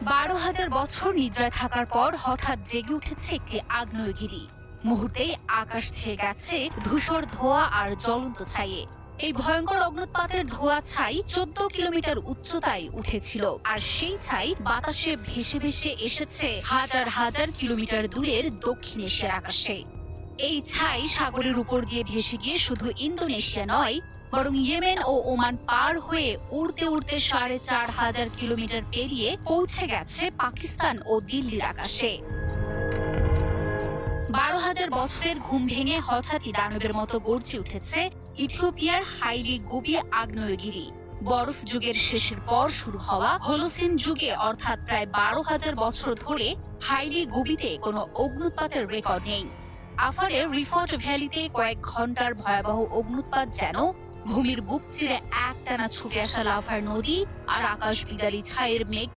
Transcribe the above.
১২,০০০ বছর নিদ্রায় থাকার পর হঠাৎ জেগে উঠেছে একটি আগ্নেয়গিরি। মুহূর্তেই আকাশ ছেয়ে গেছে ধূসর ধোঁয়া আর জ্বলন্ত ছাইয়ে। এই ভয়ঙ্কর অগ্নুৎপাতের ধোঁয়া ছাই ১৪ কিলোমিটার উচ্চতায় উঠেছিল, আর সেই ছাই বাতাসে ভেসে ভেসে এসেছে হাজার হাজার কিলোমিটার দূরের দক্ষিণ এশিয়ার আকাশে। এই ছাই সাগরের উপর দিয়ে ভেসে গিয়ে শুধু ইন্দোনেশিয়া নয়, বরং ইয়েমেন ও ওমান পার হয়ে উড়তে উড়তে ৪,৫০০ কিলোমিটার পেরিয়ে পৌঁছে গেছে পাকিস্তান ও দিল্লির আকাশে। ১২,০০০ বছরের ঘুম ভেঙে হঠাৎই দানবের মতো গর্জে উঠেছে ইথিওপিয়ার হাইলি গুবি আগ্নেয়গিরি। বরফ যুগের শেষের পর শুরু হওয়া হোলোসিন যুগে, অর্থাৎ প্রায় ১২,০০০ বছর ধরে হাইলি গুবিতে কোনো অগ্নুৎপাতের রেকর্ড নেই। আফারের রিফট ভ্যালিতে কয়েক ঘন্টার ভয়াবহ অগ্নুৎপাত যেন ভূমির বুক চিরে একটানা ছুটে আসা লাভার নদী আর আকাশ বিদারী ছায়ের মেঘ